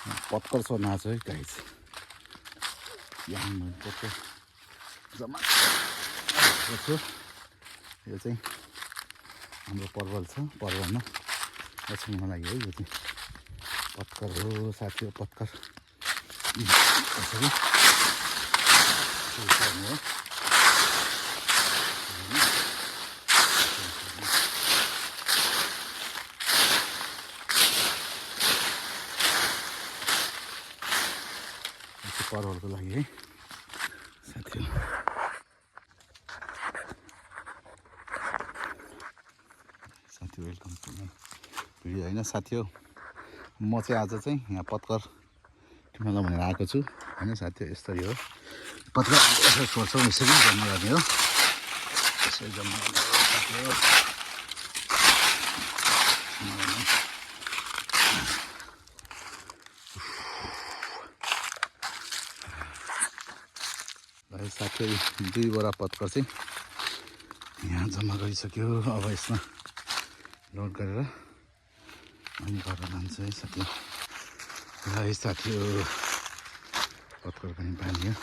पत्कर सर्न आएको छ है गाइस। यहाँ मैले पत्कर जम्मा गर्छु। यो चाहिँ हाम्रो पर्वल छ, पर्वलमा लक्ष्मीको लागि है। यो चाहिँ पत्कर हो साथी, पत्कर यसरी सर्नु हो। पर्वलको लागि है साथी। साथी वेलकम टु माई भिडियो होइन साथी हो। म चाहिँ आज चाहिँ यहाँ पत्कर टिप्नलाई भनेर आएको छु होइन साथी। यस्तरी हो पत्कर यसरी छोड्छौँ, यसरी जम्मा गर्ने हो, यसरी जम्मा गर्ने हो साथी हो। साथी 2 बोरा पत्कर चाहिँ यहाँ जम्मा गरिसक्यो। अब यसमा लोड गरेर अनि घर लान्छ है साथी। र साथी पत्कर पनि पानी हो।